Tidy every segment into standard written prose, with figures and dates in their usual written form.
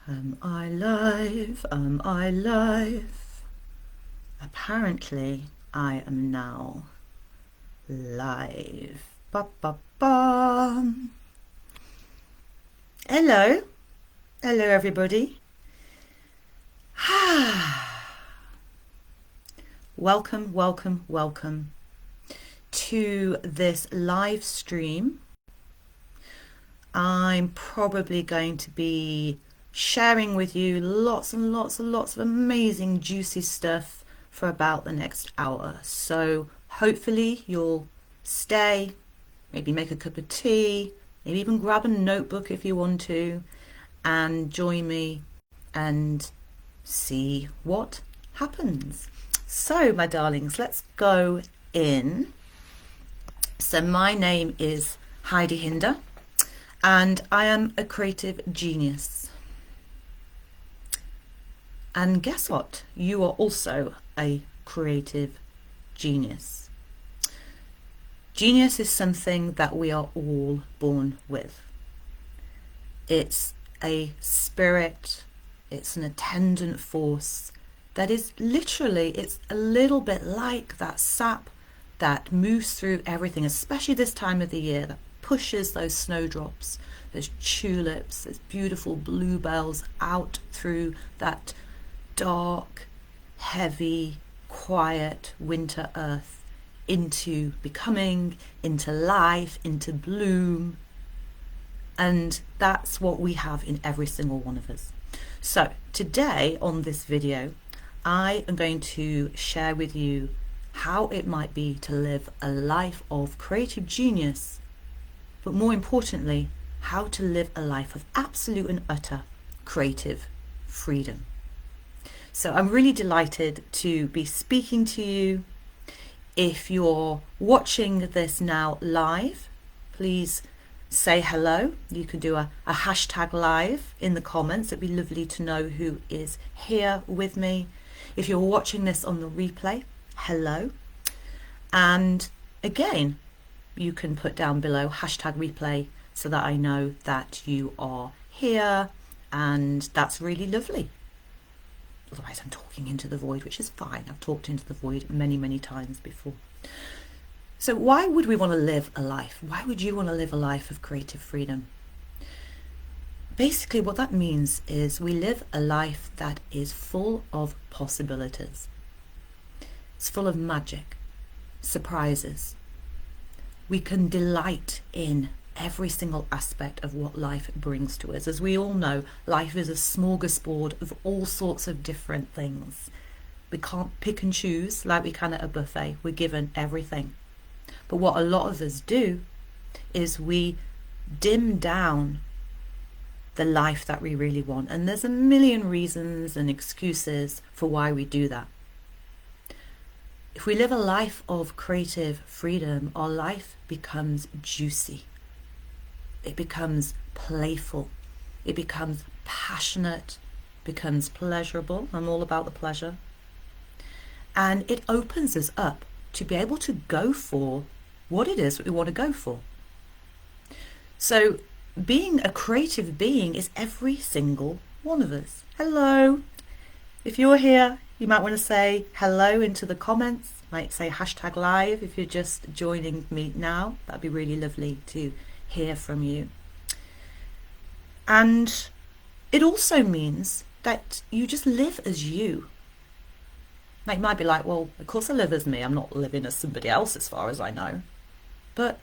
Am I live? Am I live? Apparently, I am now live. Ba ba ba. Hello. Hello, everybody. Welcome, welcome, welcome to this live stream. I'm probably going to be sharing with you lots and lots and lots of amazing juicy stuff for about the next hour. So hopefully you'll stay, maybe make a cup of tea, maybe even grab a notebook if you want to, and join me and see what happens. So my darlings, let's go in. So my name is Heidi Hinder and I am a creative genius. And guess what? You are also a creative genius. Genius is something that we are all born with. It's a spirit, it's an attendant force that is literally, it's a little bit like that sap that moves through everything, especially this time of the year, that pushes those snowdrops, those tulips, those beautiful bluebells out through that dark, heavy, quiet winter earth into becoming, into life, into bloom. And that's what we have in every single one of us. So today on this video, I am going to share with you how it might be to live a life of creative genius, but more importantly, how to live a life of absolute and utter creative freedom. So I'm really delighted to be speaking to you. If you're watching this now live, please say hello. You can do a hashtag live in the comments. It'd be lovely to know who is here with me. If you're watching this on the replay, hello. And again, you can put down below hashtag replay so that I know that you are here, and that's really lovely. Otherwise I'm talking into the void, which is fine. I've talked into the void many, many times before. So why would we want to live a life? Why would you want to live a life of creative freedom? Basically what that means is we live a life that is full of possibilities. It's full of magic, surprises. We can delight in every single aspect of what life brings to us. As we all know, life is a smorgasbord of all sorts of different things. We can't pick and choose like we can at a buffet. We're given everything. But what a lot of us do is we dim down the life that we really want. And there's a million reasons and excuses for why we do that. If we live a life of creative freedom, our life becomes juicy. It becomes playful. It becomes passionate, becomes pleasurable. I'm all about the pleasure. And it opens us up to be able to go for what it is that we want to go for. So being a creative being is every single one of us. Hello. If you're here, you might want to say hello into the comments. Might say hashtag live if you're just joining me now. That'd be really lovely to hear from you. And it also means that you just live as you. Now, you might be like, well, of course I live as me. I'm not living as somebody else as far as I know. But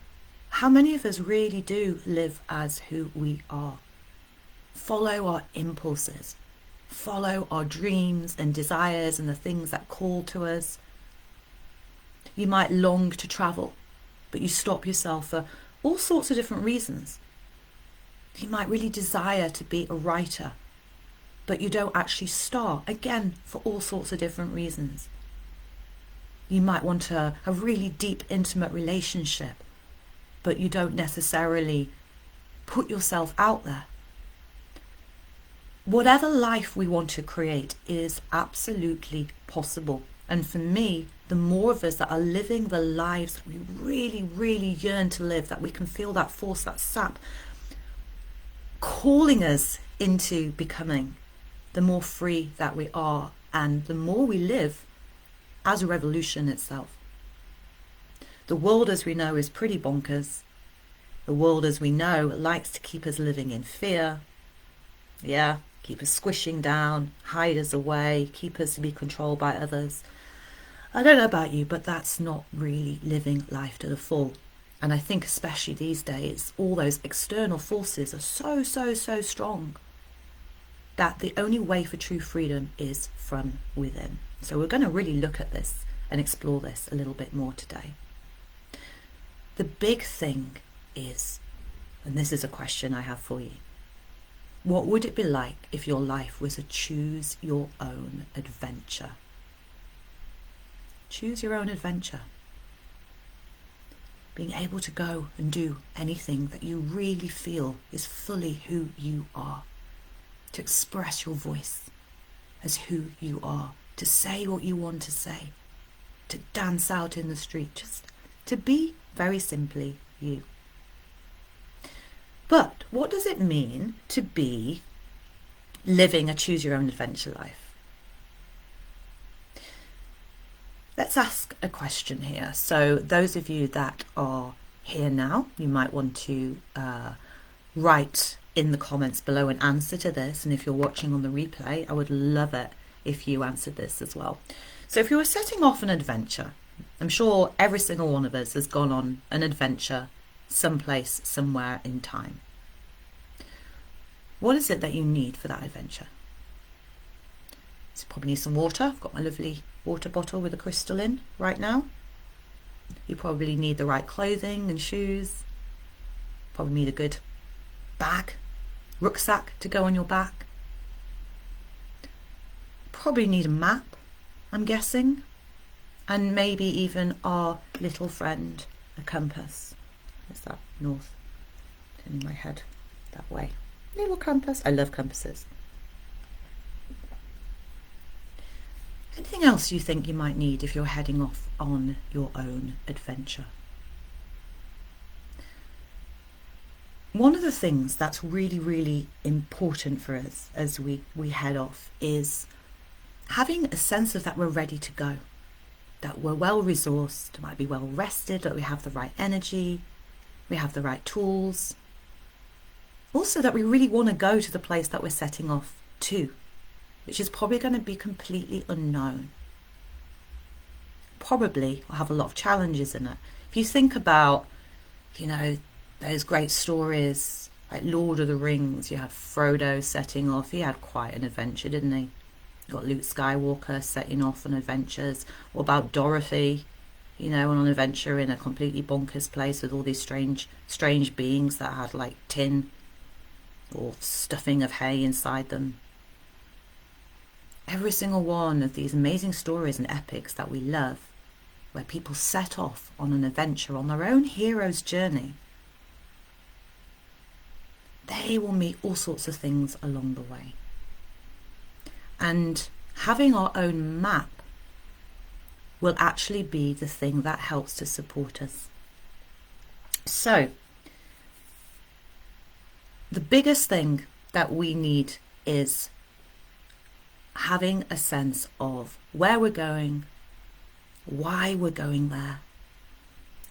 how many of us really do live as who we are? Follow our impulses. Follow our dreams and desires and the things that call to us. You might long to travel, but you stop yourself for all sorts of different reasons. You might really desire to be a writer, but you don't actually start, again, for all sorts of different reasons. You might want a really deep, intimate relationship, but you don't necessarily put yourself out there. Whatever life we want to create is absolutely possible. And for me, the more of us that are living the lives that we really, really yearn to live, that we can feel that force, that sap calling us into becoming, the more free that we are, and the more we live as a revolution itself. The world as we know is pretty bonkers. The world as we know likes to keep us living in fear. Yeah, keep us squishing down, hide us away, keep us to be controlled by others. I don't know about you, but that's not really living life to the full. And I think especially these days, all those external forces are so strong that the only way for true freedom is from within. So we're going to really look at this and explore this a little bit more today. The big thing is, and this is a question I have for you, what would it be like if your life was a choose your own adventure? Choose your own adventure. Being able to go and do anything that you really feel is fully who you are. To express your voice as who you are. To say what you want to say. To dance out in the street. Just to be very simply you. But what does it mean to be living a choose your own adventure life? Let's ask a question here. So those of you that are here now, you might want to write in the comments below an answer to this. And if you're watching on the replay, I would love it if you answered this as well. So if you were setting off an adventure, I'm sure every single one of us has gone on an adventure someplace, somewhere in time. What is it that you need for that adventure? So you probably need some water. I've got my lovely water bottle with a crystal in right now. You probably need the right clothing and shoes. Probably need a good bag, rucksack to go on your back. Probably need a map, I'm guessing. And maybe even our little friend, a compass. What's that? North. Turning my head that way. Little compass. I love compasses. Anything else you think you might need if you're heading off on your own adventure? One of the things that's really important for us as we head off is having a sense of that we're ready to go, that we're well resourced, might be well rested, that we have the right energy, we have the right tools. Also that we really want to go to the place that we're setting off to, which is probably going to be completely unknown. Probably will have a lot of challenges in it. If you think about, those great stories like Lord of the Rings, you had Frodo setting off. He had quite an adventure, didn't he? You got Luke Skywalker setting off on adventures. What about Dorothy, on an adventure in a completely bonkers place with all these strange beings that had like tin or stuffing of hay inside them. Every single one of these amazing stories and epics that we love, where people set off on an adventure, on their own hero's journey, they will meet all sorts of things along the way. And having our own map will actually be the thing that helps to support us. So, the biggest thing that we need is having a sense of where we're going, why we're going there,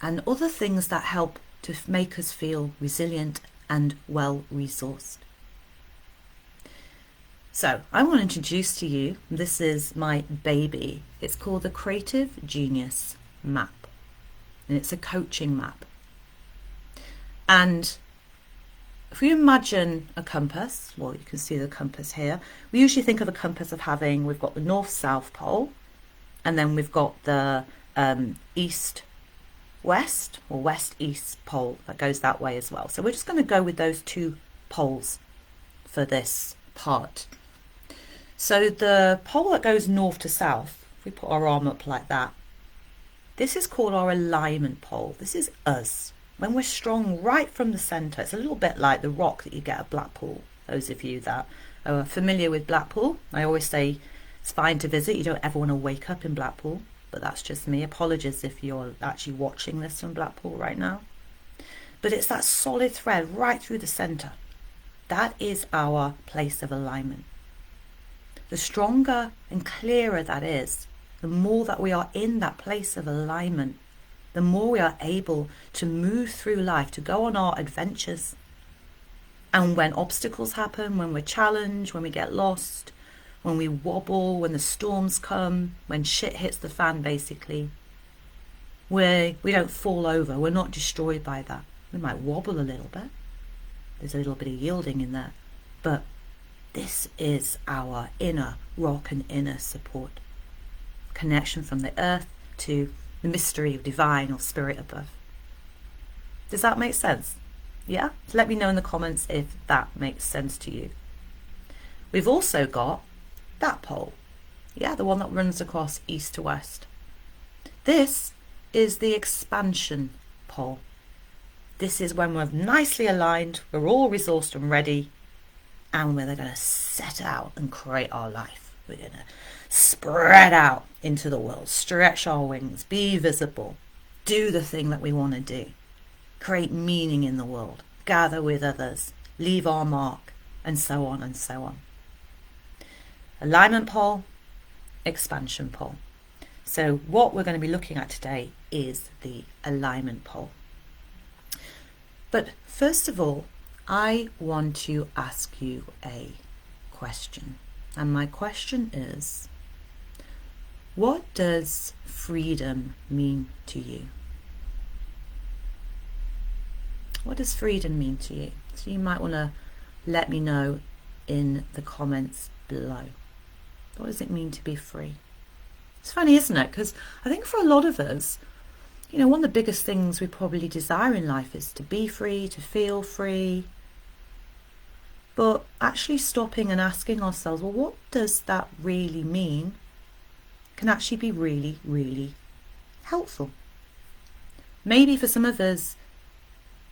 and other things that help to make us feel resilient and well resourced. So I want to introduce to you, this is my baby. It's called the Creative Genius Map, and it's a coaching map. And if you imagine a compass, well, you can see the compass here. We usually think of a compass of we've got the north-south pole, and then we've got the east-west or west-east pole that goes that way as well. So we're just going to go with those two poles for this part. So the pole that goes north to south, if we put our arm up like that, this is called our alignment pole. This is us. When we're strong right from the centre, it's a little bit like the rock that you get at Blackpool. Those of you that are familiar with Blackpool, I always say it's fine to visit. You don't ever want to wake up in Blackpool, but that's just me. Apologies if you're actually watching this from Blackpool right now. But it's that solid thread right through the centre. That is our place of alignment. The stronger and clearer that is, the more that we are in that place of alignment, the more we are able to move through life, to go on our adventures. And when obstacles happen, when we're challenged, when we get lost, when we wobble, when the storms come, when shit hits the fan, basically, we don't fall over. We're not destroyed by that. We might wobble a little bit. There's a little bit of yielding in there. But this is our inner rock and inner support. Connection from the earth to the mystery of divine or spirit above. Does that make sense? Yeah? So let me know in the comments if that makes sense to you. We've also got that pole. Yeah, the one that runs across east to west. This is the expansion pole. This is when we're nicely aligned, we're all resourced and ready, and we're going to set out and create our life. We're going to spread out into the world, stretch our wings, be visible, do the thing that we want to do, create meaning in the world, gather with others, leave our mark, and so on and so on. Alignment pole, expansion pole. So what we're going to be looking at today is the alignment pole. But first of all, I want to ask you a question. And my question is, what does freedom mean to you? What does freedom mean to you? So you might want to let me know in the comments below. What does it mean to be free? It's funny, isn't it? Because I think for a lot of us, one of the biggest things we probably desire in life is to be free, to feel free. But actually stopping and asking ourselves, well, what does that really mean, can actually be really, really helpful. Maybe for some of us,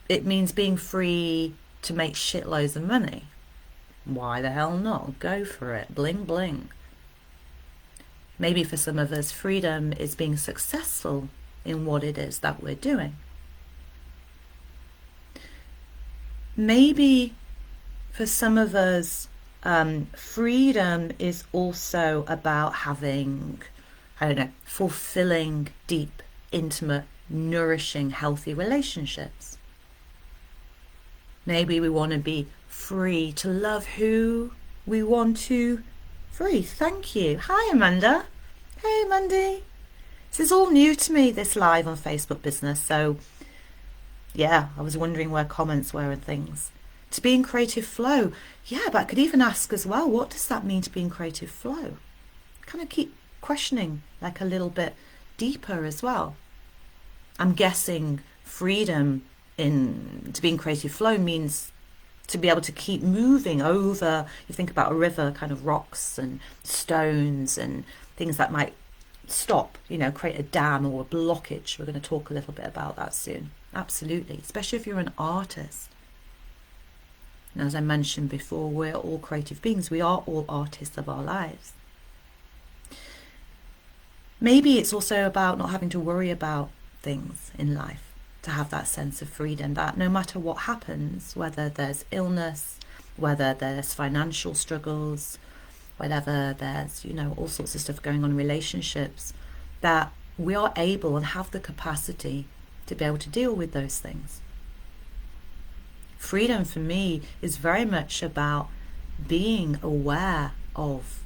it means being free to make shitloads of money. Why the hell not? Go for it. Bling, bling. Maybe for some of us, freedom is being successful in what it is that we're doing. Maybe for some of us, freedom is also about having, fulfilling, deep, intimate, nourishing, healthy relationships. Maybe we want to be free to love who we want to free. Thank you. Hi, Amanda. Hey, Mandy. This is all new to me, this live on Facebook Business. So, yeah, I was wondering where comments were and things. To be in creative flow. Yeah, but I could even ask as well, what does that mean to be in creative flow? Kind of keep questioning like a little bit deeper as well. I'm guessing freedom to be in creative flow means to be able to keep moving over, you think about a river, kind of rocks and stones and things that might stop, create a dam or a blockage. We're going to talk a little bit about that soon. Absolutely, especially if you're an artist. And as I mentioned before, we're all creative beings. We are all artists of our lives. Maybe it's also about not having to worry about things in life, to have that sense of freedom, that no matter what happens, whether there's illness, whether there's financial struggles, whether there's, all sorts of stuff going on in relationships, that we are able and have the capacity to be able to deal with those things. Freedom for me is very much about being aware of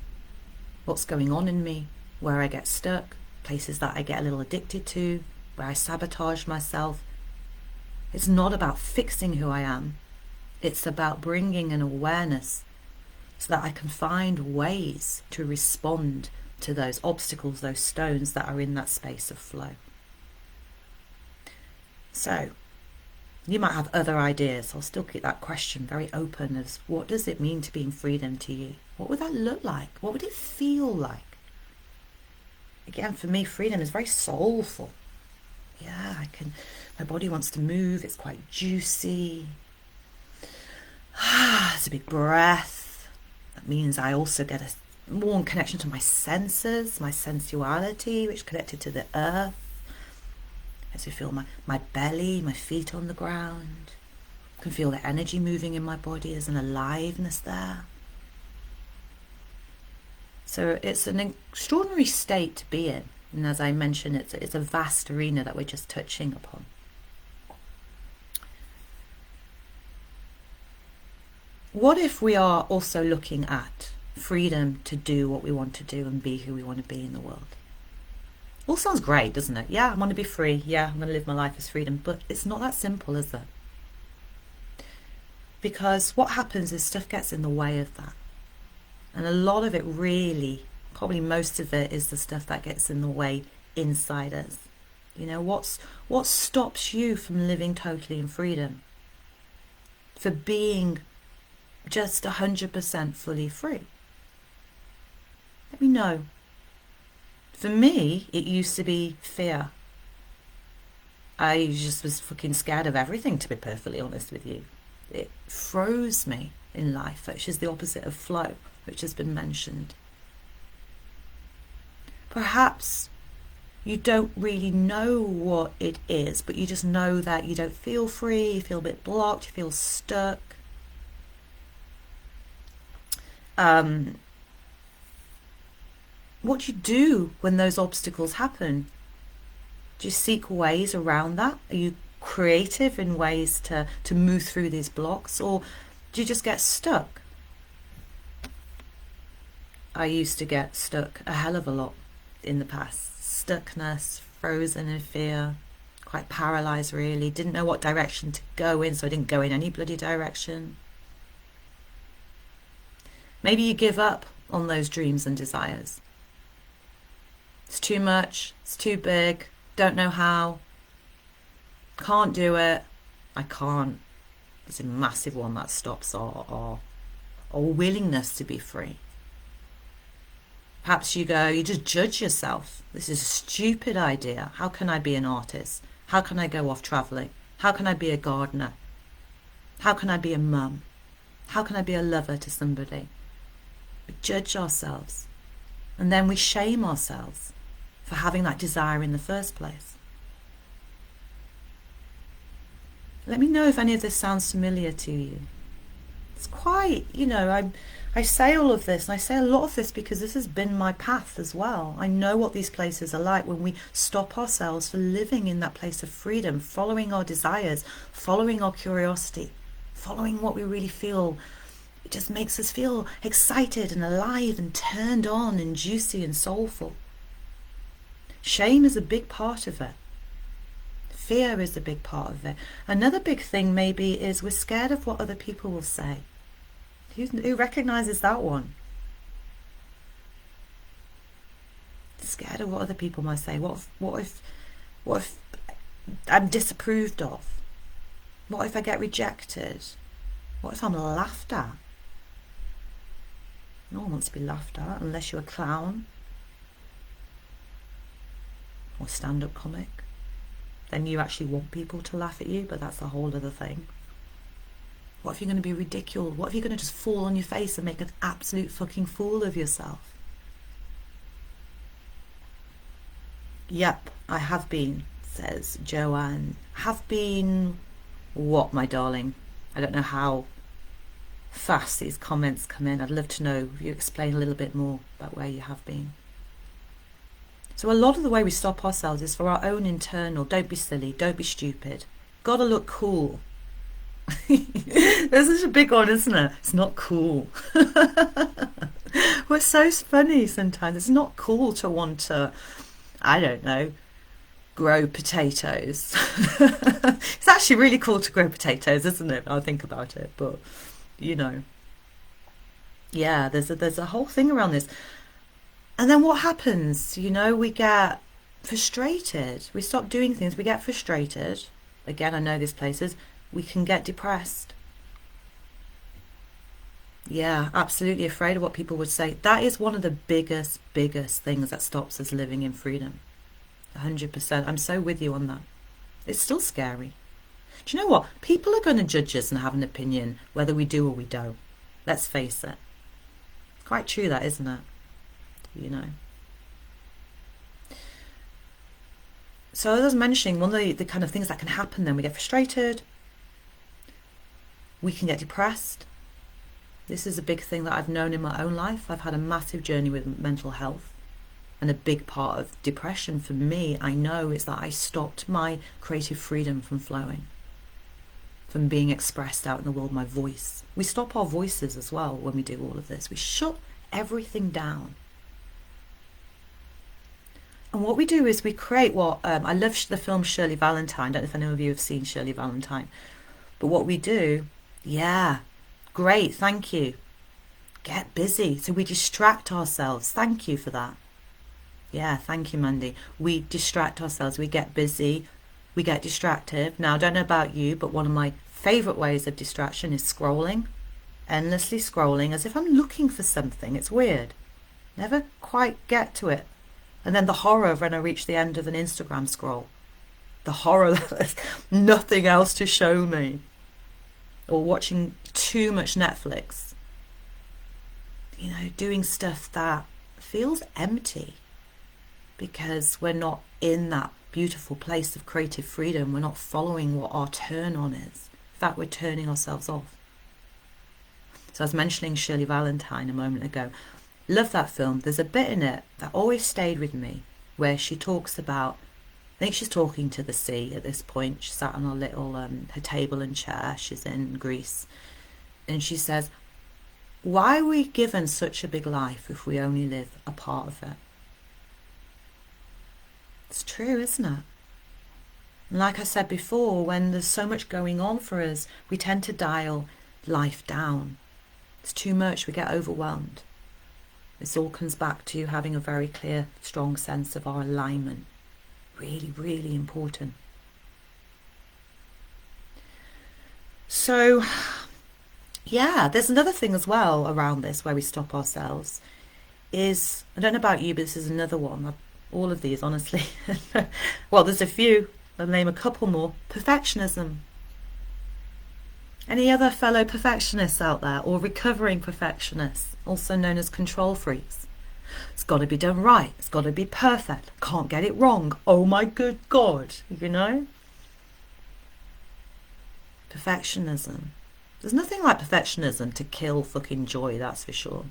what's going on in me, where I get stuck, places that I get a little addicted to, where I sabotage myself. It's not about fixing who I am. It's about bringing an awareness so that I can find ways to respond to those obstacles, those stones that are in that space of flow. So, you might have other ideas. I'll still keep that question very open as what does it mean to be in freedom to you? What would that look like? What would it feel like? Again, for me, freedom is very soulful. Yeah, my body wants to move. It's quite juicy. It's a big breath. That means I also get a more connection to my senses, my sensuality, which is connected to the earth. As you feel my belly, my feet on the ground. can feel the energy moving in my body. There's an aliveness there. So it's an extraordinary state to be in. And as I mentioned, it's a vast arena that we're just touching upon. What if we are also looking at freedom to do what we want to do and be who we want to be in the world? All sounds great, doesn't it? Yeah, I want to be free. Yeah, I'm going to live my life as freedom. But it's not that simple, is it? Because what happens is stuff gets in the way of that. And a lot of it really, probably most of it, is the stuff that gets in the way inside us. You know, what stops you from living totally in freedom? For being just 100% fully free? Let me know. For me, it used to be fear. I just was fucking scared of everything, to be perfectly honest with you. It froze me in life, which is the opposite of flow, which has been mentioned. Perhaps you don't really know what it is, but you just know that you don't feel free, you feel a bit blocked, you feel stuck. What do you do when those obstacles happen? Do you seek ways around that? Are you creative in ways to move through these blocks, or do you just get stuck? I used to get stuck a hell of a lot in the past. Stuckness, frozen in fear, quite paralyzed really, didn't know what direction to go in, so I didn't go in any bloody direction. Maybe you give up on those dreams and desires. It's too much, it's too big, don't know how, can't do it, I can't. It's a massive one that stops our willingness to be free. Perhaps you just judge yourself. This is a stupid idea. How can I be an artist? How can I go off traveling? How can I be a gardener? How can I be a mum? How can I be a lover to somebody? We judge ourselves. And then we shame ourselves for having that desire in the first place. Let me know if any of this sounds familiar to you. It's quite, I say all of this, and I say a lot of this because this has been my path as well. I know what these places are like when we stop ourselves for living in that place of freedom, following our desires, following our curiosity, following what we really feel. It just makes us feel excited and alive and turned on and juicy and soulful. Shame is a big part of it. Fear is a big part of it. Another big thing maybe is we're scared of what other people will say. Who recognizes that one? Scared of what other people might say. What if I'm disapproved of? What if I get rejected? What if I'm laughed at? No one wants to be laughed at unless you're a clown or stand-up comic. Then you actually want people to laugh at you, but that's a whole other thing. What if you're going to be ridiculed? What if you're going to just fall on your face and make an absolute fucking fool of yourself? Yep, I have been, says Joanne. Have been what, my darling? I don't know how fast these comments come in. I'd love to know if you explain a little bit more about where you have been. So a lot of the way we stop ourselves is for our own internal, don't be silly, don't be stupid, gotta look cool. This is a big one, isn't it? It's not cool. We're so funny sometimes. It's not cool to want to, I don't know, grow potatoes. It's actually really cool to grow potatoes, isn't it? I'll think about it, but yeah, there's a whole thing around this. And then what happens? We get frustrated. We stop doing things. We get frustrated. Again, I know these places. We can get depressed. Yeah, absolutely afraid of what people would say. That is one of the biggest things that stops us living in freedom. 100%. I'm so with you on that. It's still scary. Do you know what? People are going to judge us and have an opinion whether we do or we don't. Let's face it. Quite true that, isn't it? So as I was mentioning, one of the kind of things that can happen then, we get frustrated, We can get depressed. This is a big thing that I've known in my own life. I've had a massive journey with mental health. And a big part of depression for me, I know, is that I stopped my creative freedom from flowing, from being expressed out in the world, my voice. We stop our voices as well when we do all of this. We shut everything down. And what we do is we create what, I love the film Shirley Valentine. I don't know if any of you have seen Shirley Valentine. But what we do, yeah, great, thank you. Get busy. So we distract ourselves. Thank you for that. Yeah, thank you, Mandy. We distract ourselves. We get busy. We get distracted. Now, I don't know about you, but one of my favourite ways of distraction is scrolling. Endlessly scrolling as if I'm looking for something. It's weird. Never quite get to it. And then the horror of when I reach the end of an Instagram scroll. The horror that there's nothing else to show me. Or watching too much Netflix. You know, doing stuff that feels empty. Because we're not in that beautiful place of creative freedom. We're not following what our turn on is. In fact, we're turning ourselves off. So I was mentioning Shirley Valentine a moment ago. Love that film. There's a bit in it that always stayed with me where she talks about, I think she's talking to the sea at this point. She sat on her little, her table and chair. She's in Greece. And she says, why are we given such a big life if we only live a part of it? It's true, isn't it? And like I said before, when there's so much going on for us, we tend to dial life down. It's too much, we get overwhelmed. This all comes back to having a very clear, strong sense of our alignment. Really, really important. So, yeah, there's another thing as well around this where we stop ourselves is, I don't know about you, but this is another one. All of these, honestly. Well, there's a few. I'll name a couple more. Perfectionism. Any other fellow perfectionists out there, or recovering perfectionists, also known as control freaks? It's got to be done right. It's got to be perfect. Can't get it wrong. Oh my good God, you know? Perfectionism. There's nothing like perfectionism to kill fucking joy, that's for sure.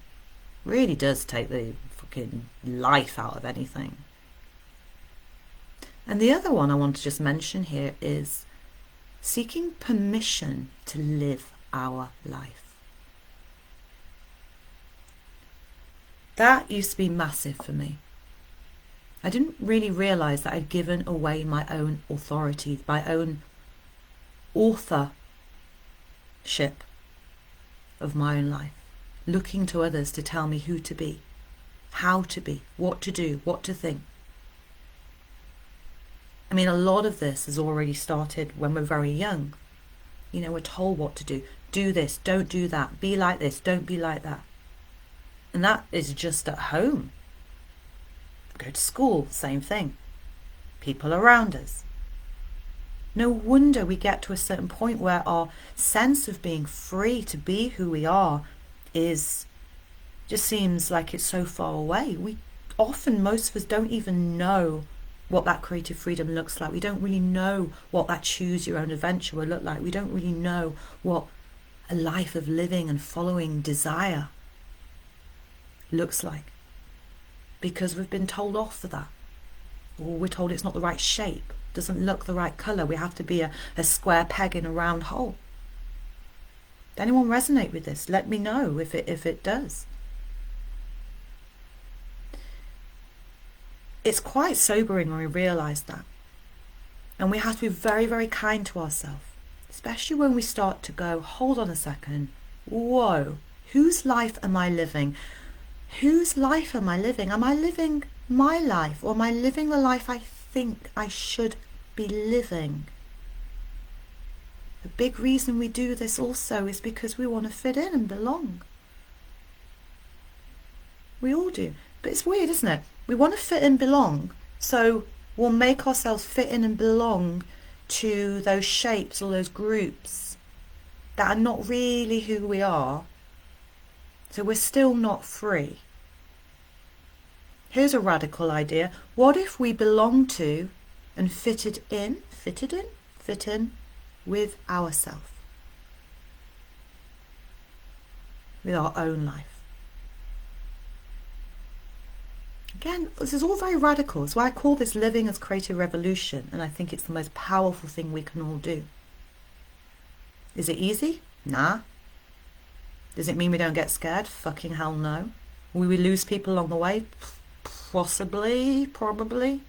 Really does take the fucking life out of anything. And the other one I want to just mention here is seeking permission to live our life. That used to be massive for me. I didn't really realise that I'd given away my own authority, my own authorship of my own life, looking to others to tell me who to be, how to be, what to do, what to think. I mean, a lot of this has already started when we're very young. You know, we're told what to do this, don't do that, be like this, don't be like that. And that is just at home. Go to school, same thing. People around us. No wonder we get to a certain point where our sense of being free to be who we are just seems like it's so far away. Most of us don't even know what that creative freedom looks like. We don't really know what that choose your own adventure will look like. We don't really know what a life of living and following desire looks like, because we've been told off for that, or we're told it's not the right shape, doesn't look the right colour, we have to be a square peg in a round hole. Does anyone resonate with this? Let me know if it does. It's quite sobering when we realise that. And we have to be very, very kind to ourselves, especially when we start to go, hold on a second, whoa, whose life am I living? Whose life am I living? Am I living my life, or am I living the life I think I should be living? A big reason we do this also is because we want to fit in and belong. We all do. But it's weird, isn't it? We want to fit and belong, so we'll make ourselves fit in and belong to those shapes or those groups that are not really who we are. So we're still not free. Here's a radical idea. What if we belong to and fit in with ourselves? with our own life. Again, this is all very radical. It's why I call this living as creative revolution, and I think it's the most powerful thing we can all do. Is it easy? Nah. Does it mean we don't get scared? Fucking hell no. Will we lose people along the way? Possibly, probably.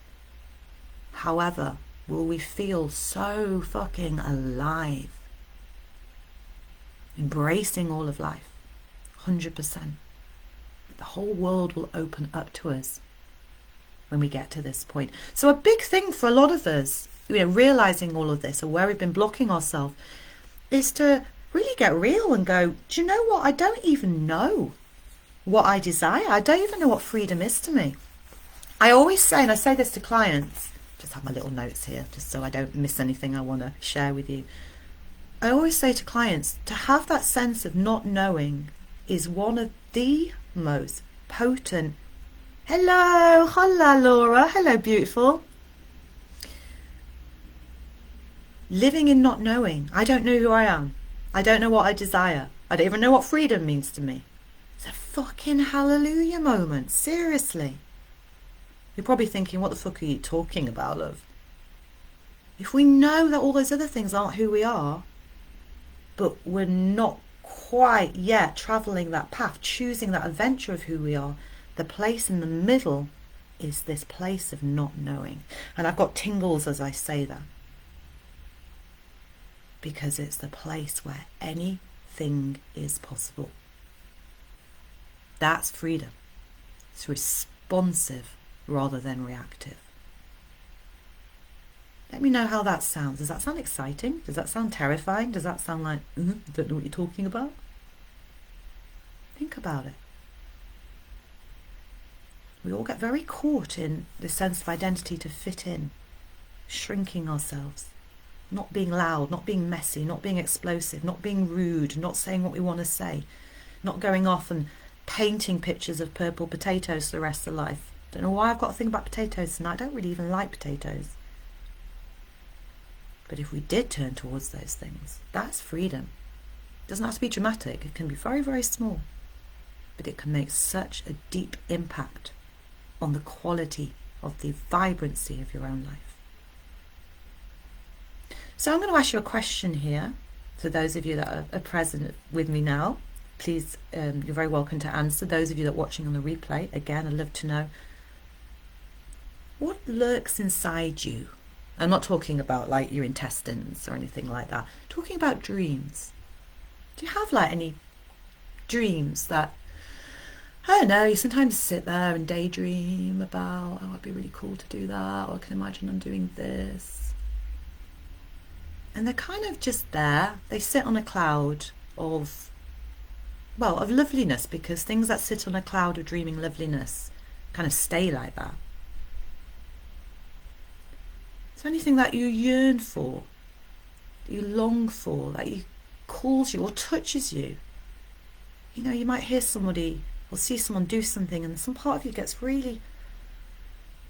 However, will we feel so fucking alive? Embracing all of life. 100%. The whole world will open up to us when we get to this point. So a big thing for a lot of us, realizing all of this, or where we've been blocking ourselves, is to really get real and go, do you know what? I don't even know what I desire. I don't even know what freedom is to me. I always say, and I say this to clients, just have my little notes here, just so I don't miss anything I want to share with you. I always say to clients, to have that sense of not knowing is one of the most potent. Hello, hola Laura, hello beautiful. Living in not knowing. I don't know who I am. I don't know what I desire. I don't even know what freedom means to me. It's a fucking hallelujah moment, seriously. You're probably thinking, what the fuck are you talking about, love? If we know that all those other things aren't who we are, but we're not quite yet traveling that path, choosing that adventure of who we are, the place in the middle is this place of not knowing. And I've got tingles as I say that, because it's the place where anything is possible. That's freedom. It's responsive rather than reactive. Let me know how that sounds. Does that sound exciting? Does that sound terrifying? Does that sound like, I don't know what you're talking about? Think about it. We all get very caught in this sense of identity to fit in, shrinking ourselves, not being loud, not being messy, not being explosive, not being rude, not saying what we want to say, not going off and painting pictures of purple potatoes for the rest of life. Don't know why I've got to think about potatoes tonight. I don't really even like potatoes. But if we did turn towards those things, that's freedom. It doesn't have to be dramatic. It can be very, very small. But it can make such a deep impact on the quality of the vibrancy of your own life. So I'm going to ask you a question here. For those of you that are present with me now, please, you're very welcome to answer. Those of you that are watching on the replay, again, I'd love to know, what lurks inside you? I'm not talking about like your intestines or anything like that. I'm talking about dreams. Do you have like any dreams that, I don't know, you sometimes sit there and daydream about, oh, it'd be really cool to do that, or I can imagine I'm doing this. And they're kind of just there. They sit on a cloud of, well, of loveliness, because things that sit on a cloud of dreaming loveliness kind of stay like that. So anything that you yearn for, that you long for, that you calls you or touches you. You know, you might hear somebody or see someone do something and some part of you gets really,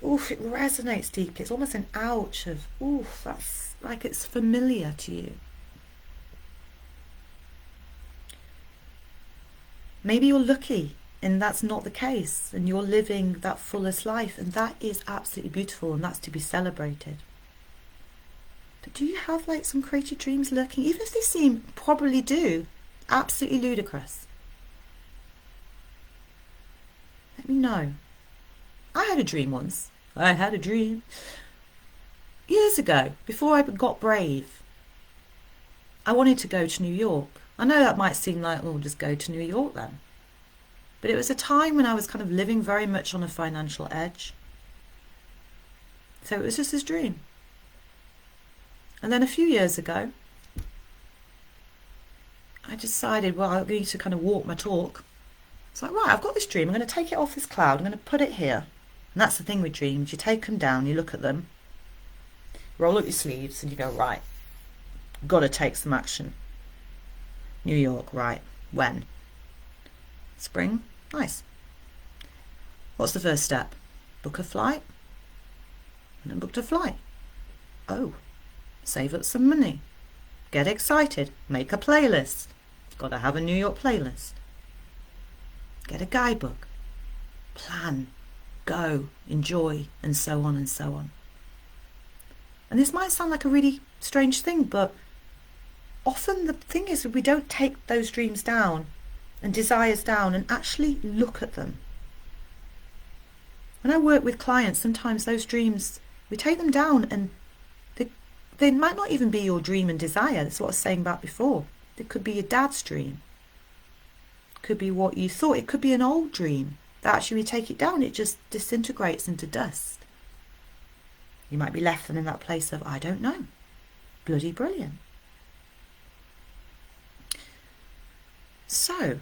oof, it resonates deep. It's almost an ouch of, oof, that's like it's familiar to you. Maybe you're lucky and that's not the case and you're living that fullest life, and that is absolutely beautiful and that's to be celebrated. But do you have like some creative dreams lurking, even if they seem, probably do, absolutely ludicrous? Let me know. I had a dream once. I had a dream. Years ago, before I got brave, I wanted to go to New York. I know that might seem like, oh, just go to New York then. But it was a time when I was kind of living very much on a financial edge. So it was just this dream. And then a few years ago, I decided, well, I need to kind of walk my talk. It's like, right, I've got this dream. I'm going to take it off this cloud. I'm going to put it here. And that's the thing with dreams. You take them down, you look at them, roll up your sleeves, and you go, right, got to take some action. New York, right. When? Spring? Nice. What's the first step? Book a flight. And then booked a flight. Oh. Save up some money. Get excited. Make a playlist. Got to have a New York playlist. get a guidebook, plan, go, enjoy, and so on and so on. And this might sound like a really strange thing, but often the thing is we don't take those dreams down and desires down and actually look at them. When I work with clients, sometimes those dreams, we take them down and they might not even be your dream and desire. That's what I was saying about before. It could be your dad's dream. It could be what you thought. It could be an old dream that actually we take it down, it just disintegrates into dust. You might be left in that place of, I don't know. Bloody brilliant. So,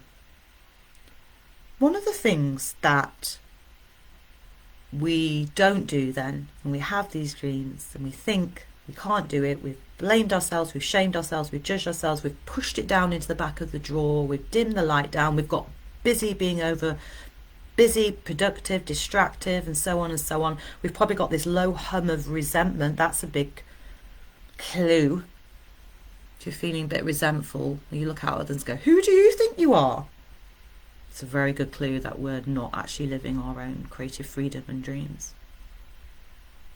one of the things that we don't do then, when we have these dreams and we think we can't do it, we've blamed ourselves, we've shamed ourselves, we've judged ourselves, we've pushed it down into the back of the drawer, we've dimmed the light down, we've got busy being over busy, productive, distractive, and so on and so on. We've probably got this low hum of resentment. That's a big clue. If you're feeling a bit resentful, and you look at others and go, who do you think you are? It's a very good clue that we're not actually living our own creative freedom and dreams.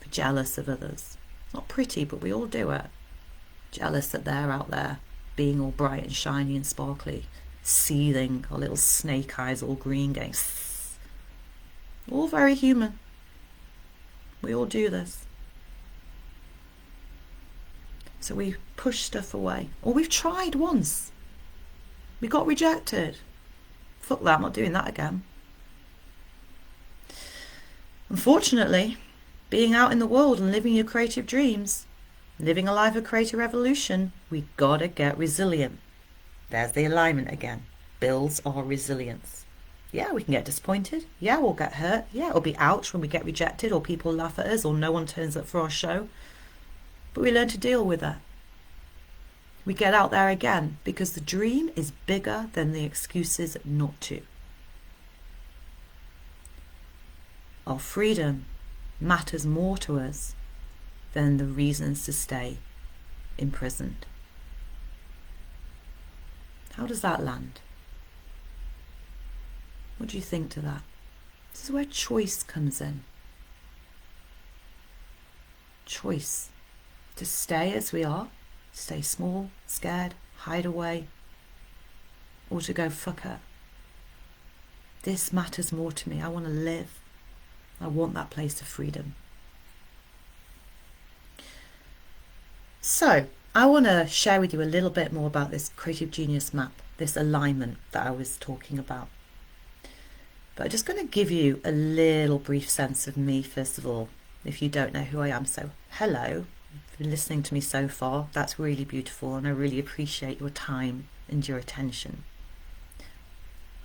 We're jealous of others. It's not pretty, but we all do it. Jealous that they're out there being all bright and shiny and sparkly, seething, our little snake eyes all green going, all very human. We all do this. So we push stuff away. Or we've tried once. We got rejected. Fuck that, I'm not doing that again. Unfortunately, being out in the world and living your creative dreams, living a life of creative revolution, we gotta get resilient. There's the alignment again. Builds our resilience. Yeah, we can get disappointed. Yeah, we'll get hurt. Yeah, it'll be ouch when we get rejected or people laugh at us or no one turns up for our show. But we learn to deal with that. We get out there again because the dream is bigger than the excuses not to. Our freedom matters more to us than the reasons to stay imprisoned. How does that land? What do you think to that? This is where choice comes in. Choice. To stay as we are, stay small, scared, hide away, or to go, fuck it. This matters more to me. I want to live. I want that place of freedom. So, I want to share with you a little bit more about this creative genius map, this alignment that I was talking about. But I'm just going to give you a little brief sense of me, first of all, if you don't know who I am. So, hello, you've been listening to me so far. That's really beautiful, and I really appreciate your time and your attention.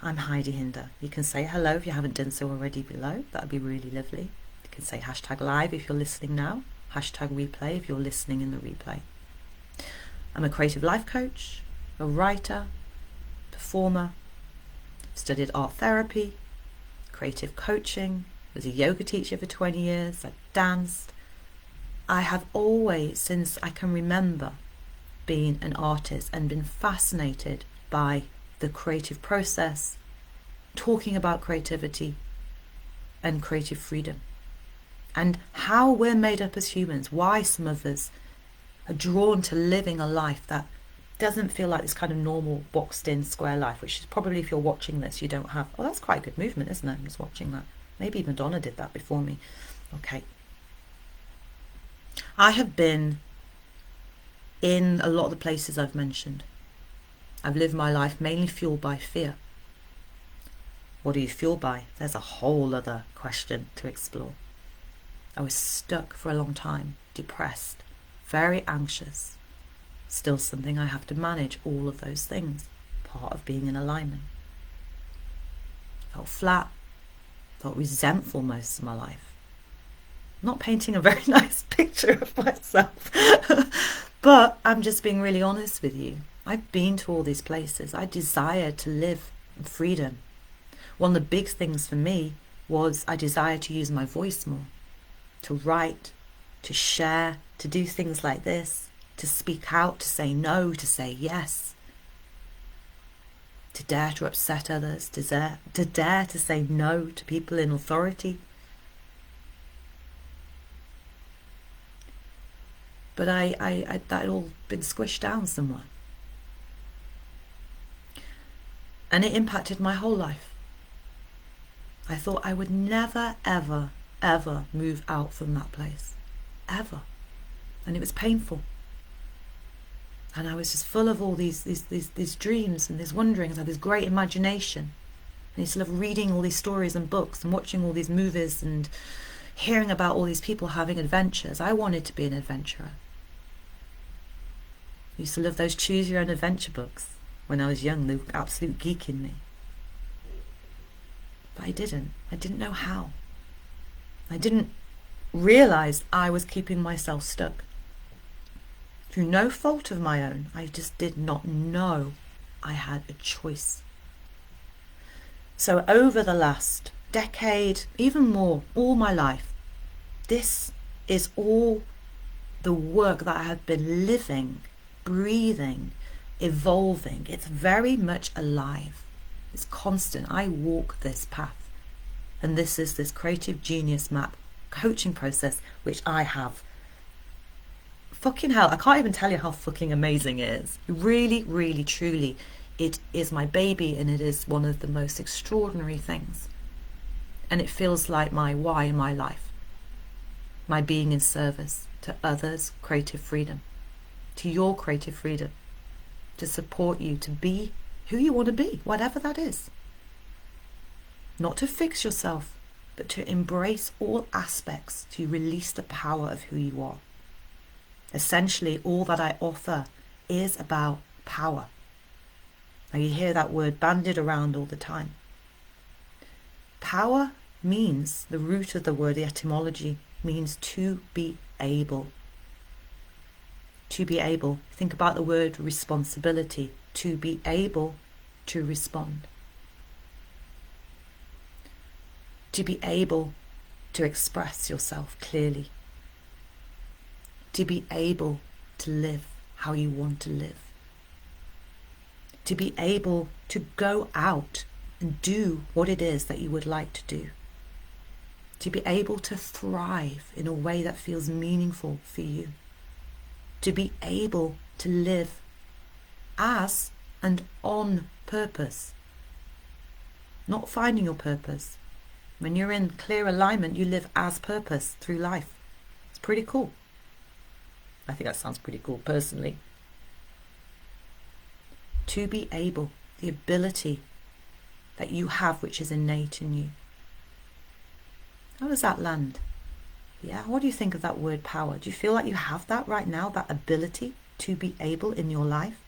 I'm Heidi Hinder. You can say hello if you haven't done so already below. That would be really lovely. You can say hashtag live if you're listening now, hashtag replay if you're listening in the replay. I'm a creative life coach, a writer, performer, studied art therapy, creative coaching, was a yoga teacher for 20 years, I danced. I have always, since I can remember, been an artist and been fascinated by the creative process, talking about creativity and creative freedom, and how we're made up as humans, why some of us are drawn to living a life that doesn't feel like this kind of normal boxed in square life, which is probably, if you're watching this, you don't have. Oh, that's quite a good movement, isn't it? I'm just watching that. Maybe Madonna did that before me. Okay. I have been in a lot of the places I've mentioned. I've lived my life mainly fueled by fear. What are you fueled by? There's a whole other question to explore. I was stuck for a long time, depressed, very anxious. Still something I have to manage, all of those things, part of being in alignment. Felt flat, felt resentful most of my life. Not painting a very nice picture of myself, but I'm just being really honest with you. I've been to all these places. I desired to live in freedom. One of the big things for me was I desired to use my voice more, to write, to share, to do things like this, to speak out, to say no, to say yes, to dare to upset others, to dare to say no to people in authority. But that had all been squished down somewhere. And it impacted my whole life. I thought I would never, ever, ever move out from that place. Ever. And it was painful. And I was just full of all these dreams and these wonderings and this great imagination. And I used to love reading all these stories and books and watching all these movies and hearing about all these people having adventures. I wanted to be an adventurer. I used to love those choose your own adventure books. When I was young, they were absolute geeking me. But I didn't know how. I didn't realise I was keeping myself stuck. Through no fault of my own, I just did not know I had a choice. So over the last decade, even more, all my life, this is all the work that I have been living, breathing, evolving. It's very much alive. It's constant. I walk this path. And this is this creative genius map coaching process, which I have. Fucking hell, I can't even tell you how fucking amazing it is. Really, really, truly, it is my baby, and it is one of the most extraordinary things. And it feels like my why in my life. My being in service to others' creative freedom, to your creative freedom, to support you to be who you want to be, whatever that is. Not to fix yourself, but to embrace all aspects, to release the power of who you are. Essentially, all that I offer is about power. Now you hear that word bandied around all the time. Power means, the root of the word, the etymology, means to be able. To be able. Think about the word responsibility. To be able to respond. To be able to express yourself clearly. To be able to live how you want to live. To be able to go out and do what it is that you would like to do. To be able to thrive in a way that feels meaningful for you. To be able to live as and on purpose. Not finding your purpose. When you're in clear alignment, you live as purpose through life. It's pretty cool. I think that sounds pretty cool personally. To be able, the ability that you have, which is innate in you. How does that land? Yeah, what do you think of that word power? Do you feel like you have that right now, that ability to be able in your life?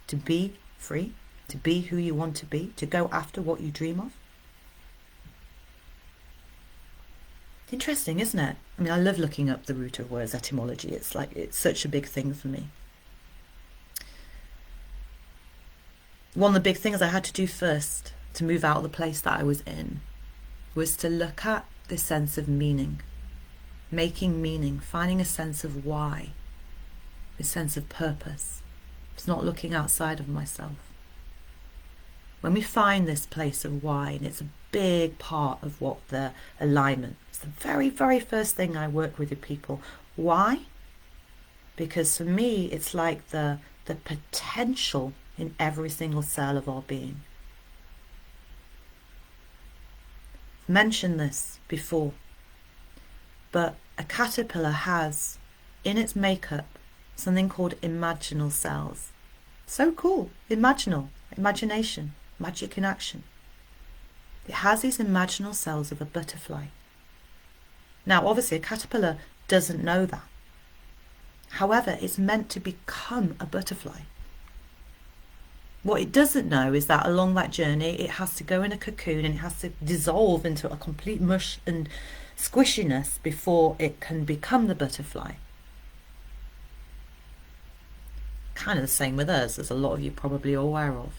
To be free, to be who you want to be, to go after what you dream of? Interesting, isn't it? I mean, I love looking up the root of words, etymology. It's like, it's such a big thing for me. One of the big things I had to do first to move out of the place that I was in was to look at this sense of meaning, making meaning, finding a sense of why, a sense of purpose. It's not looking outside of myself. When we find this place of why, and it's a big part of what the alignment, it's the very, very first thing I work with people. Why? Because for me, it's like the potential in every single cell of our being. I've mentioned this before, but a caterpillar has in its makeup something called imaginal cells. So cool. Imagination, magic in action. It has these imaginal cells of a butterfly. Now, obviously, a caterpillar doesn't know that. However, it's meant to become a butterfly. What it doesn't know is that along that journey, it has to go in a cocoon and it has to dissolve into a complete mush and squishiness before it can become the butterfly. Kind of the same with us, as a lot of you probably are aware of.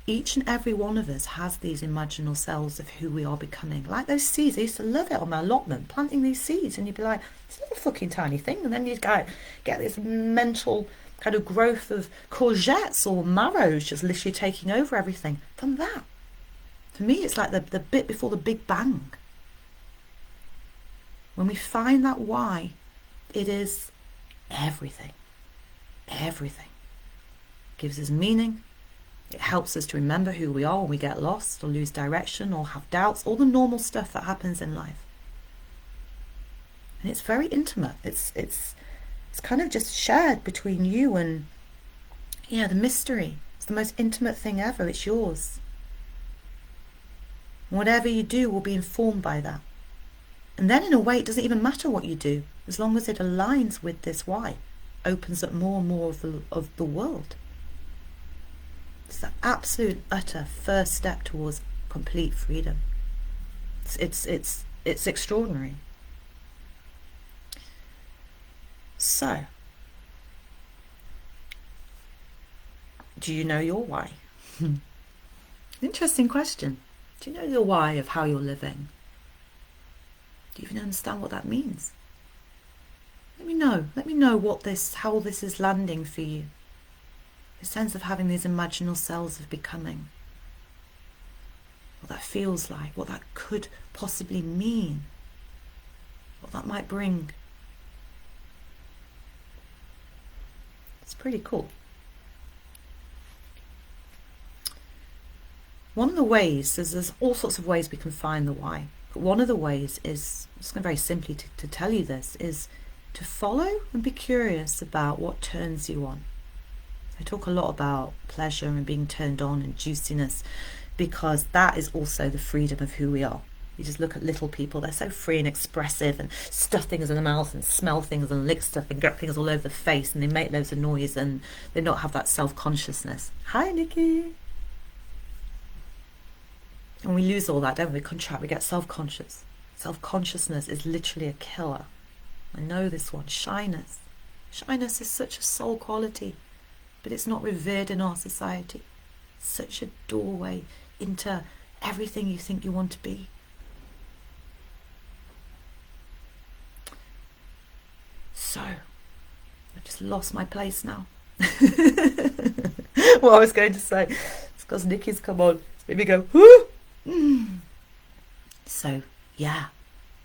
Each and every one of us has these imaginal cells of who we are becoming. Like those seeds, I used to love it on my allotment, planting these seeds, and you'd be like, it's a little fucking tiny thing, and then you'd get this mental kind of growth of courgettes or marrows just literally taking over everything, than that. For me, it's like the bit before the Big Bang. When we find that why, it is everything. Everything. It gives us meaning. It helps us to remember who we are when we get lost or lose direction or have doubts, all the normal stuff that happens in life. And it's very intimate. It's kind of just shared between you and, the mystery. It's the most intimate thing ever. It's yours. Whatever you do will be informed by that. And then in a way, it doesn't even matter what you do, as long as it aligns with this why. Opens up more and more of the world. It's the absolute, utter first step towards complete freedom. It's extraordinary. So, do you know your why? Interesting question. Do you know your why of how you're living? Do you even understand what that means? Let me know. Let me know how this is landing for you. The sense of having these imaginal selves of becoming. What that feels like. What that could possibly mean. What that might bring. It's pretty cool. One of the ways, there's all sorts of ways we can find the why. But one of the ways is, just going to very simply to tell you this, is to follow and be curious about what turns you on. I talk a lot about pleasure and being turned on and juiciness, because that is also the freedom of who we are. You just look at little people, they're so free and expressive and stuff things in the mouth and smell things and lick stuff and get things all over the face, and they make loads of noise and they not have that self-consciousness. Hi, Nikki. And we lose all that, don't we? We get self-conscious. Self-consciousness is literally a killer. I know this one. Shyness. Shyness is such a soul quality, but it's not revered in our society. It's such a doorway into everything you think you want to be. So, I just lost my place now. What I was going to say, it's because Nikki's come on. It's made me go, whoo! So,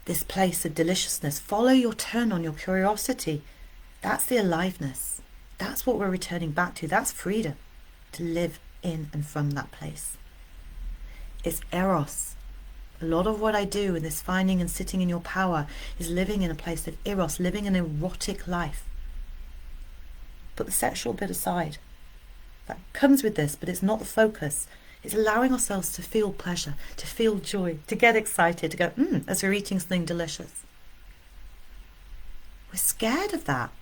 this place of deliciousness. Follow your turn on, your curiosity. That's the aliveness. That's what we're returning back to. That's freedom. To live in and from that place. It's eros. A lot of what I do in this finding and sitting in your power is living in a place of eros, living an erotic life. Put the sexual bit aside. That comes with this, but it's not the focus. It's allowing ourselves to feel pleasure, to feel joy, to get excited, to go, as we're eating something delicious. We're scared of that.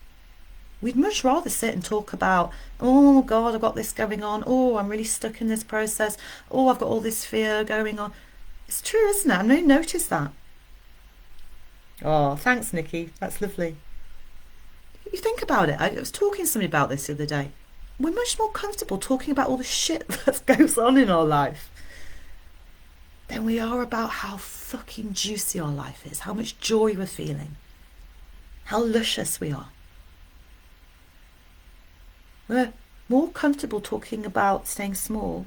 We'd much rather sit and talk about, oh God, I've got this going on. Oh, I'm really stuck in this process. Oh, I've got all this fear going on. It's true, isn't it? I've really noticed that. Oh, thanks, Nikki. That's lovely. You think about it. I was talking to somebody about this the other day. We're much more comfortable talking about all the shit that goes on in our life than we are about how fucking juicy our life is, how much joy we're feeling, how luscious we are. We're more comfortable talking about staying small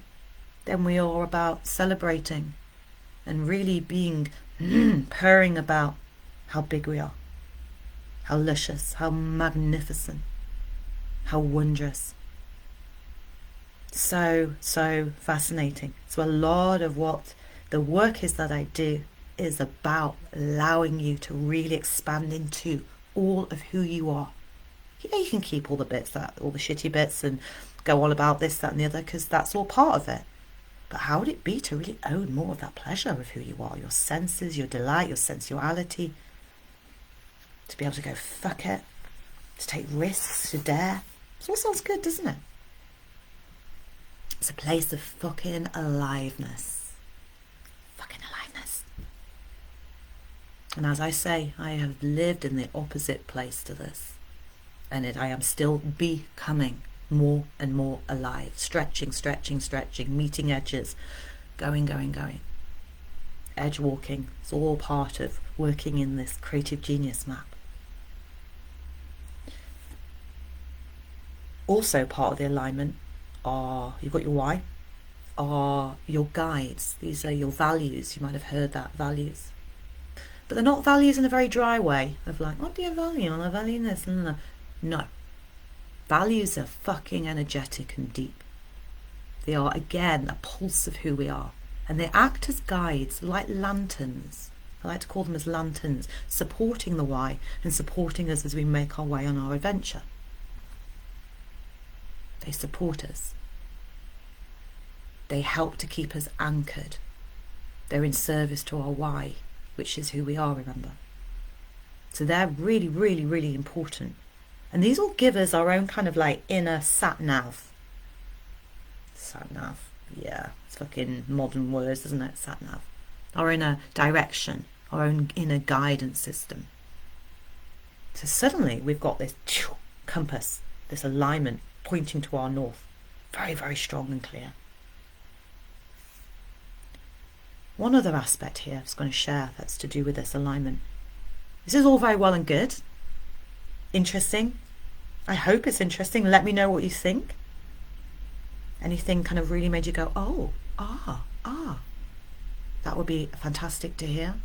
than we are about celebrating and really being purring about how big we are, how luscious, how magnificent, how wondrous. So fascinating. So a lot of what the work is that I do is about allowing you to really expand into all of who you are. You can keep all the bits, all the shitty bits, and go on about this, that and the other, because that's all part of it. But how would it be to really own more of that pleasure of who you are, your senses, your delight, your sensuality, to be able to go fuck it, to take risks, to dare? It all sounds good, doesn't it? It's a place of fucking aliveness. Fucking aliveness. And as I say, I have lived in the opposite place to this. And I am still becoming more and more alive. Stretching, meeting edges. Going. Edge walking. It's all part of working in this creative genius map. Also part of the alignment are, you've got your why, are your guides. These are your values. You might have heard that, values. But they're not values in a very dry way of like, what do you value? I value this. No. Values are fucking energetic and deep. They are, again, a pulse of who we are. And they act as guides, like lanterns. I like to call them as lanterns, supporting the why and supporting us as we make our way on our adventure. They support us. They help to keep us anchored. They're in service to our why, which is who we are, remember. So they're really, really, really important. And these all give us our own kind of like inner sat-nav. Sat-nav, yeah, it's fucking modern words, isn't it? Sat-nav. Our inner direction, our own inner guidance system. So suddenly we've got this compass, this alignment pointing to our north. Very, very strong and clear. One other aspect here I was going to share that's to do with this alignment. This is all very well and good. Interesting. I hope it's interesting. Let me know what you think. Anything kind of really made you go, oh, that would be fantastic to hear.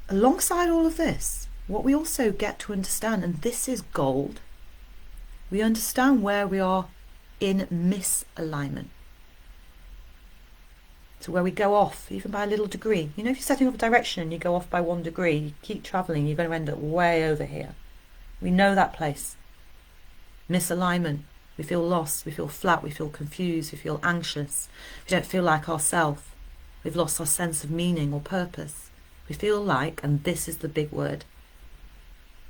Alongside all of this, what we also get to understand, and this is gold, we understand where we are in misalignment. So where we go off, even by a little degree. You know, if you're setting off a direction and you go off by 1 degree, you keep travelling, you're going to end up way over here. We know that place. Misalignment. We feel lost, we feel flat, we feel confused, we feel anxious. We don't feel like ourselves. We've lost our sense of meaning or purpose. We feel like, and this is the big word,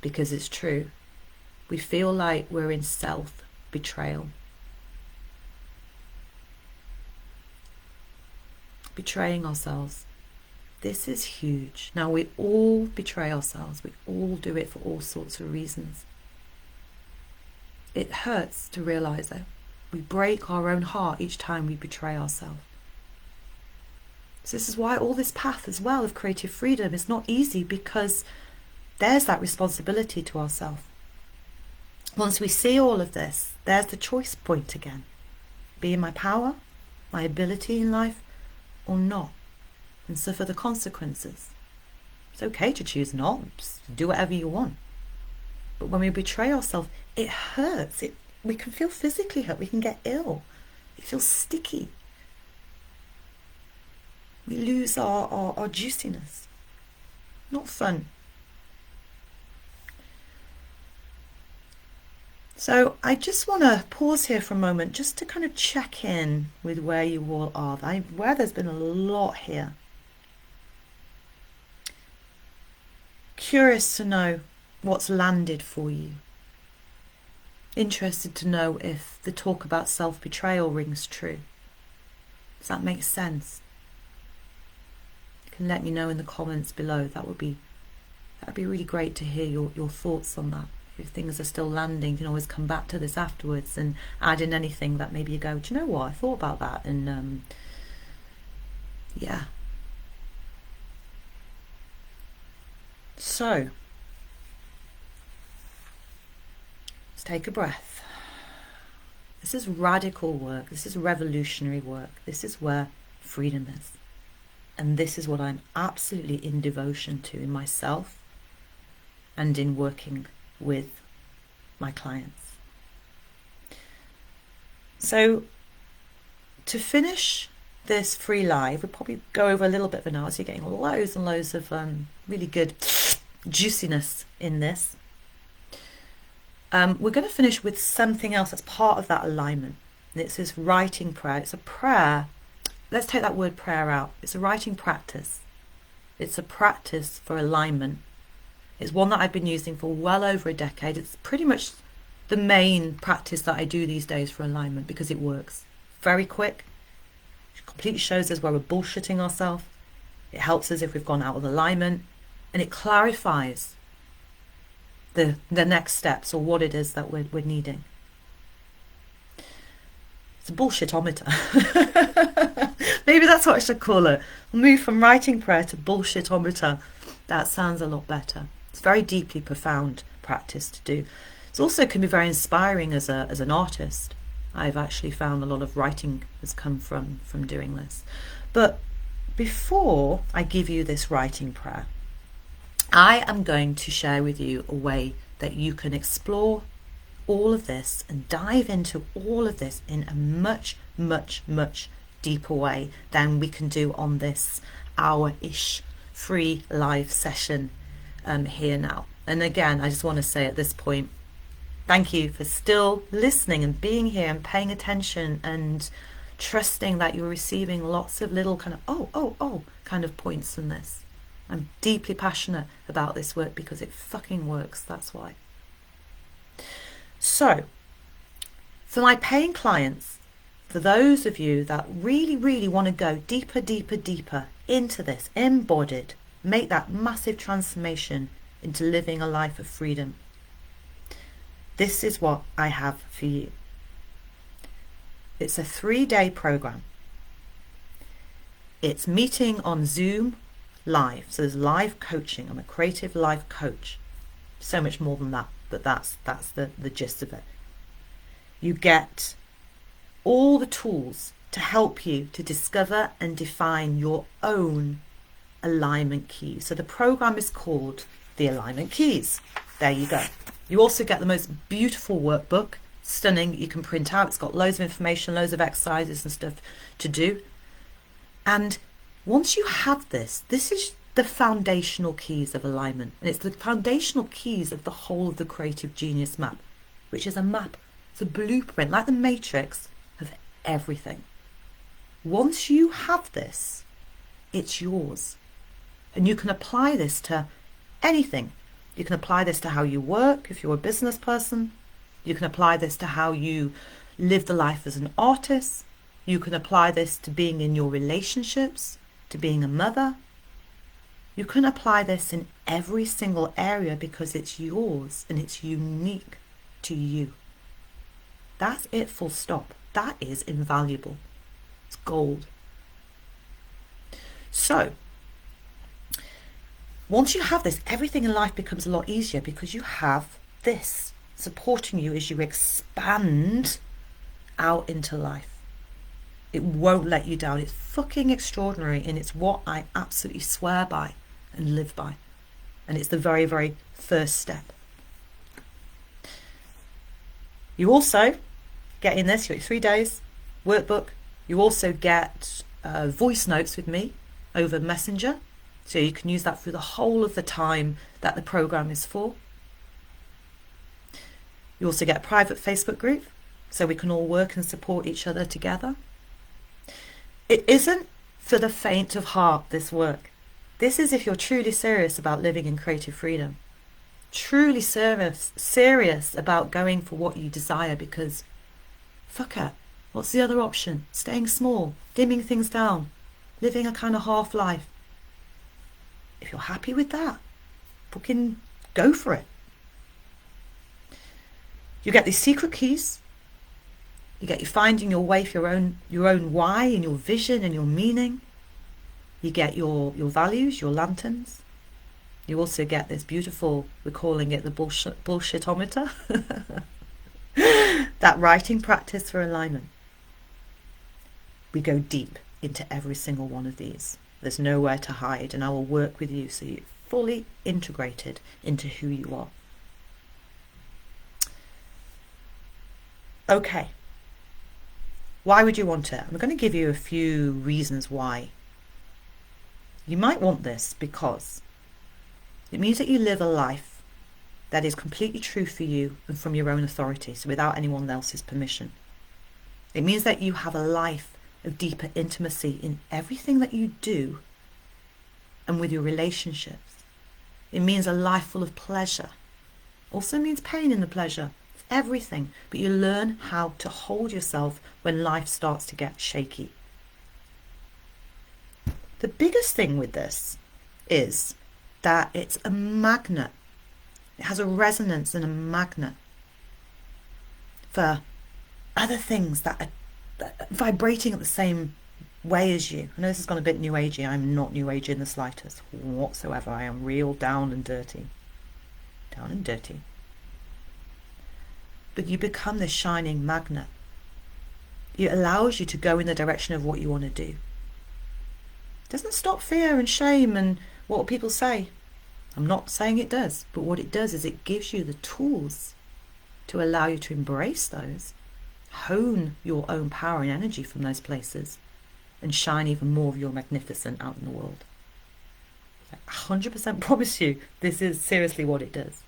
because it's true, we feel like we're in self-betrayal. Betraying ourselves. This is huge. Now, we all betray ourselves. We all do it for all sorts of reasons. It hurts to realise that. We break our own heart each time we betray ourselves. So this is why all this path as well of creative freedom is not easy, because there's that responsibility to ourselves. Once we see all of this, there's the choice point again. Be in my power, my ability in life, or not, and suffer the consequences. It's okay to choose not. Just do whatever you want. But when we betray ourselves, it hurts. We can feel physically hurt. We can get ill. It feels sticky. We lose our juiciness. Not fun. So I just want to pause here for a moment just to kind of check in with where you all are. Where there's been a lot here. Curious to know what's landed for you. Interested to know if the talk about self-betrayal rings true. Does that make sense? You can let me know in the comments below. That would be really great to hear your thoughts on that. If things are still landing, you can always come back to this afterwards and add in anything that maybe you go, do you know what, I thought about that, and yeah. So let's take a breath. This is radical work. This is revolutionary work. This is where freedom is. And this is what I'm absolutely in devotion to in myself and in working with my clients. So to finish this free live, we'll probably go over a little bit of an hour, so you're getting loads and loads of really good juiciness in this. We're going to finish with something else that's part of that alignment. And it's this writing prayer. It's a prayer. Let's take that word prayer out. It's a writing practice. It's a practice for alignment. It's one that I've been using for well over a decade. It's pretty much the main practice that I do these days for alignment, because it works. Very quick. It completely shows us where we're bullshitting ourselves. It helps us if we've gone out of alignment. And it clarifies the next steps, or what it is that we're needing. It's a bullshitometer. Maybe that's what I should call it. We'll move from writing prayer to bullshitometer. That sounds a lot better. It's very deeply profound practice to do. It also can be very inspiring as an artist. I've actually found a lot of writing has come from doing this. But before I give you this writing prayer, I am going to share with you a way that you can explore all of this and dive into all of this in a much, much, much deeper way than we can do on this hour-ish free live session here now. And again, I just want to say at this point, thank you for still listening and being here and paying attention and trusting that you're receiving lots of little kind of oh kind of points from this. I'm deeply passionate about this work because it fucking works, that's why. So, for my paying clients, for those of you that really, really want to go deeper, deeper, deeper into this, embodied, make that massive transformation into living a life of freedom, this is what I have for you. It's a 3-day program. It's meeting on Zoom live. So there's live coaching. I'm a creative life coach. So much more than that, but that's the gist of it. You get all the tools to help you to discover and define your own alignment keys. So the program is called the Alignment Keys. There you go. You also get the most beautiful workbook, stunning, you can print out. It's got loads of information, loads of exercises and stuff to do. And once you have this is the foundational keys of alignment. And it's the foundational keys of the whole of the Creative Genius Map, which is a map, it's a blueprint, like the Matrix, of everything. Once you have this, it's yours. And you can apply this to anything. You can apply this to how you work if you're a business person. You can apply this to how you live the life as an artist. You can apply this to being in your relationships, to being a mother. You can apply this in every single area because it's yours and it's unique to you. That's it, full stop. That is invaluable. It's gold. So, once you have this, everything in life becomes a lot easier because you have this supporting you as you expand out into life. It won't let you down. It's fucking extraordinary, and it's what I absolutely swear by and live by. And it's the very, very first step. You also get in this, you get 3 days, workbook. You also get voice notes with me over Messenger. So you can use that through the whole of the time that the program is for. You also get a private Facebook group, so we can all work and support each other together. It isn't for the faint of heart, this work. This is if you're truly serious about living in creative freedom. Truly serious about going for what you desire, because fuck it. What's the other option? Staying small, dimming things down, living a kind of half life. If you're happy with that, fucking go for it. You get these secret keys. You get you finding your way for your own why and your vision and your meaning. You get your values, your lanterns. You also get this beautiful, we're calling it the bullshitometer. That writing practice for alignment. We go deep into every single one of these. There's nowhere to hide, and I will work with you so you're fully integrated into who you are. Okay. Why would you want it? I'm going to give you a few reasons why. You might want this because it means that you live a life that is completely true for you and from your own authority, so without anyone else's permission. It means that you have a life of deeper intimacy in everything that you do and with your relationships. It means a life full of pleasure. Also means pain in the pleasure. It's everything. But you learn how to hold yourself when life starts to get shaky. The biggest thing with this is that it's a magnet. It has a resonance and a magnet for other things that are vibrating at the same way as you. I know this has gone a bit new agey. I'm not new agey in the slightest whatsoever. I am real down and dirty. Down and dirty. but you become this shining magnet. It allows you to go in the direction of what you want to do. It doesn't stop fear and shame and what people say. I'm not saying it does, but what it does is it gives you the tools to allow you to embrace those, hone your own power and energy from those places, and shine even more of your magnificent out in the world. I 100% promise you, this is seriously what it does.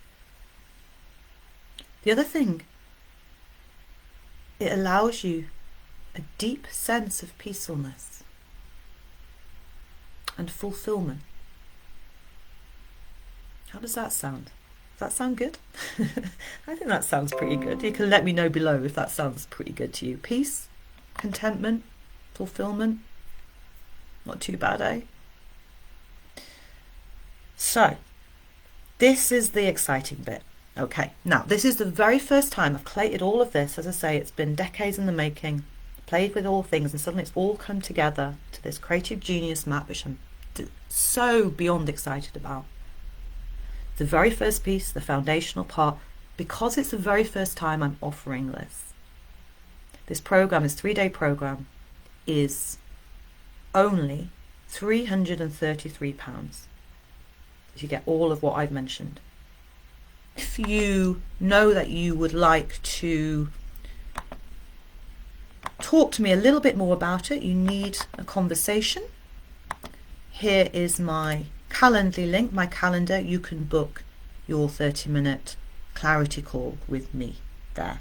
The other thing, it allows you a deep sense of peacefulness and fulfillment. How does that sound? Does that sound good? I think that sounds pretty good. You can let me know below if that sounds pretty good to you. Peace, contentment, fulfillment. Not too bad, eh? So, this is the exciting bit. Okay, now this is the very first time I've collated all of this. As I say, it's been decades in the making. Played with all things, and suddenly it's all come together to this creative genius map, which I'm so beyond excited about. The very first piece, the foundational part, because it's the very first time I'm offering this. This program, this 3-day program, is only £333. You get all of what I've mentioned. If you know that you would like to talk to me a little bit more about it, you need a conversation, here is my Calendly link, my calendar. You can book your 30-minute clarity call with me there.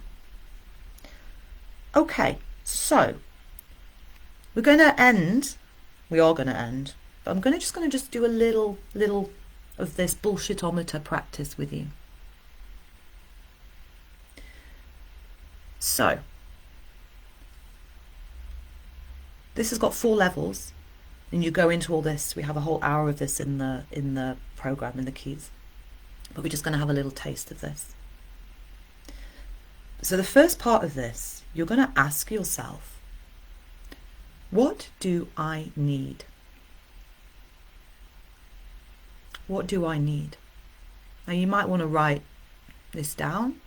Okay, so we are going to end, but I'm just going to do a little of this bullshitometer practice with you. So this has got 4 levels, and you go into all this. We have a whole hour of this in the program, in the keys, but we're just going to have a little taste of this. So the first part of this, you're going to ask yourself, what do I need? What do I need? Now you might want to write this down,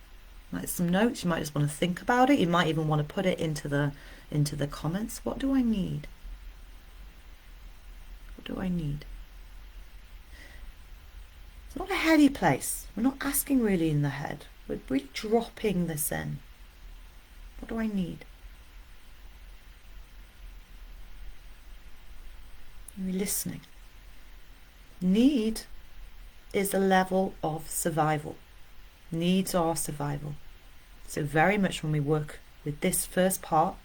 write some notes. You might just want to think about it. You might even want to put it into the comments. What do I need? What do I need? It's not a heady place. We're not asking really in the head. We're really dropping this in. What do I need? You're listening. Need is a level of survival. Needs are survival. So very much when we work with this first part,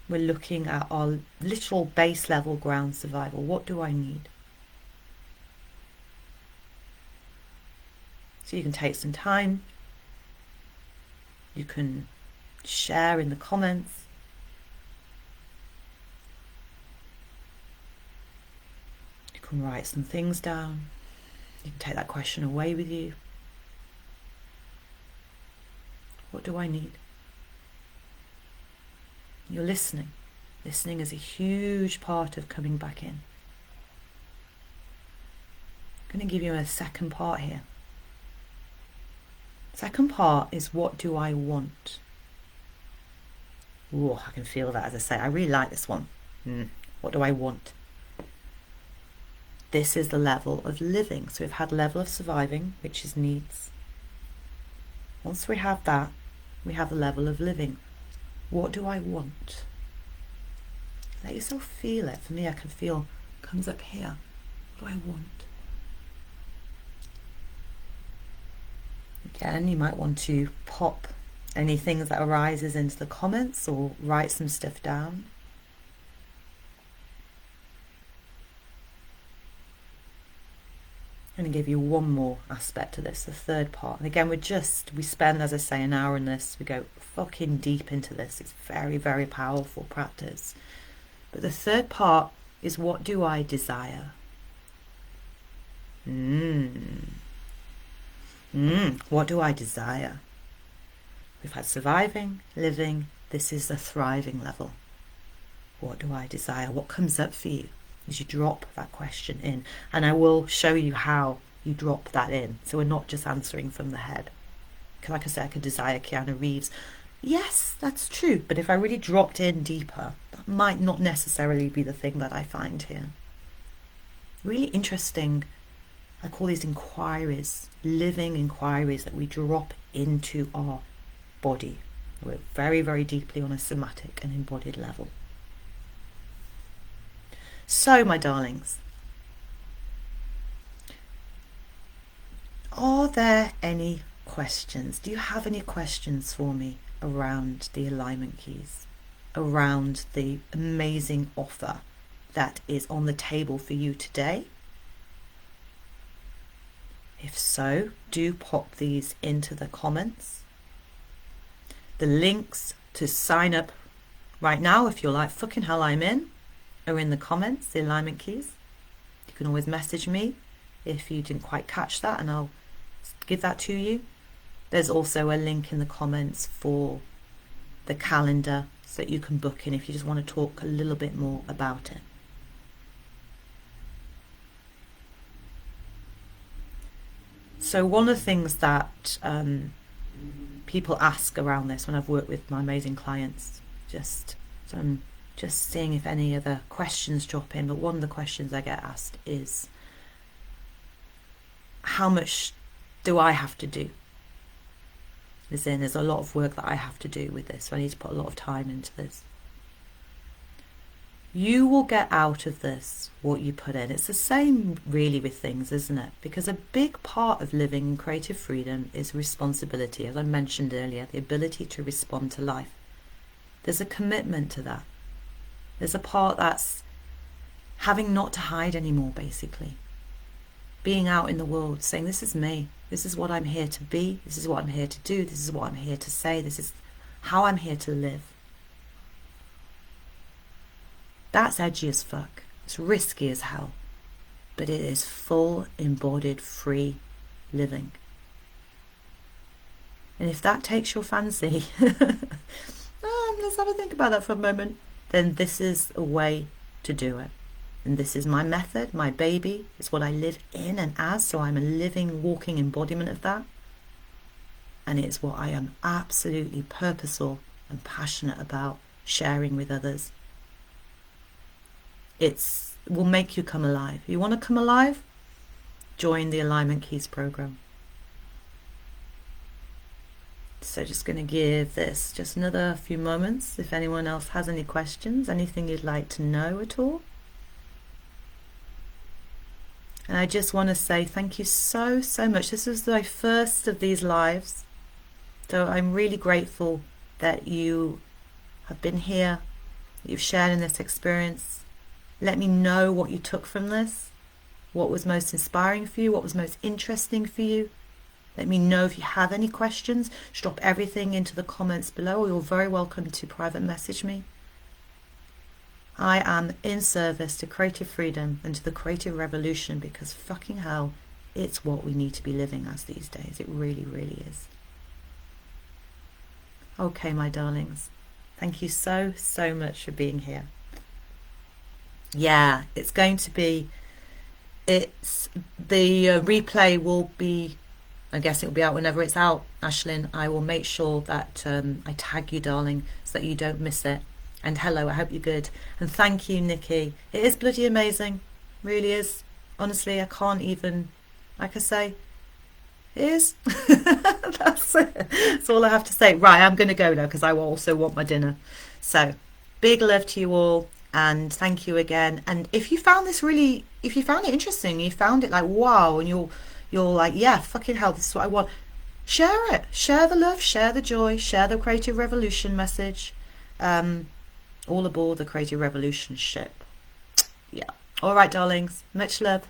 we're looking at our literal base level ground survival. What do I need? So you can take some time. You can share in the comments. You can write some things down. You can take that question away with you. What do I need? You're listening. Listening is a huge part of coming back in. I'm going to give you a second part here. Second part is, what do I want? Oh, I can feel that, as I say. I really like this one. What do I want? This is the level of living. So we've had level of surviving, which is needs. Once we have that, we have the level of living. What do I want? Let yourself feel it. For me, I can feel it comes up here. What do I want? Again, you might want to pop any things that arises into the comments or write some stuff down. I'm going to give you one more aspect to this, the third part. And again, we spend, as I say, an hour in this. We go fucking deep into this. It's very, very powerful practice. But the third part is, what do I desire? What do I desire? We've had surviving, living. This is the thriving level. What do I desire? What comes up for you as you drop that question in? And I will show you how you drop that in. So we're not just answering from the head. like I said, I could desire Keanu Reeves. Yes, that's true. But if I really dropped in deeper, that might not necessarily be the thing that I find here. Really interesting. I call these inquiries, living inquiries that we drop into our body. We're very, very deeply on a somatic and embodied level. So, my darlings, are there any questions? Do you have any questions for me around the alignment keys, around the amazing offer that is on the table for you today? If so, do pop these into the comments. The links to sign up right now, if you're like, fucking hell, I'm in, are in the comments, the alignment keys. You can always message me if you didn't quite catch that, and I'll give that to you. There's also a link in the comments for the calendar so that you can book in if you just want to talk a little bit more about it. So one of the things that people ask around this when I've worked with my amazing clients, so I'm just seeing if any other questions drop in, but one of the questions I get asked is, how much do I have to do? As in, there's a lot of work that I have to do with this, so I need to put a lot of time into this. You will get out of this what you put in. It's the same really with things, isn't it? Because a big part of living in creative freedom is responsibility. As I mentioned earlier, the ability to respond to life. There's a commitment to that. There's a part that's having not to hide anymore, basically. Being out in the world, saying, this is me. This is what I'm here to be. This is what I'm here to do. This is what I'm here to say. This is how I'm here to live. That's edgy as fuck. It's risky as hell. But it is full, embodied, free living. And if that takes your fancy, let's have a think about that for a moment, then this is a way to do it. And this is my method, my baby. It's what I live in and as, so I'm a living, walking embodiment of that. And it's what I am absolutely purposeful and passionate about sharing with others. It will make you come alive. You want to come alive? Join the Alignment Keys program. So just going to give this just another few moments. If anyone else has any questions, anything you'd like to know at all. And I just want to say thank you so, so much. This was my first of these lives. So I'm really grateful that you have been here, that you've shared in this experience. Let me know what you took from this, what was most inspiring for you, what was most interesting for you. Let me know if you have any questions. Just drop everything into the comments below, or you're very welcome to private message me. I am in service to creative freedom and to the creative revolution, because fucking hell, it's what we need to be living as these days. It really, really is. Okay, my darlings. Thank you so, so much for being here. Yeah, it's going to be, the replay will be, I guess it will be out whenever it's out, Ashlyn. I will make sure that I tag you, darling, so that you don't miss it. And hello, I hope you're good. And thank you, Nikki. It is bloody amazing. Really is. Honestly, I can't even, like I say, it is. That's it. That's all I have to say. Right, I'm going to go now because I will also want my dinner. So, big love to you all. And thank you again. And if you found this really, if you found it interesting, you found it like, wow, and you're like, yeah, fucking hell, this is what I want. Share it. Share the love, share the joy, share the creative revolution message. All aboard the creative revolution ship. Yeah. All right, darlings. Much love.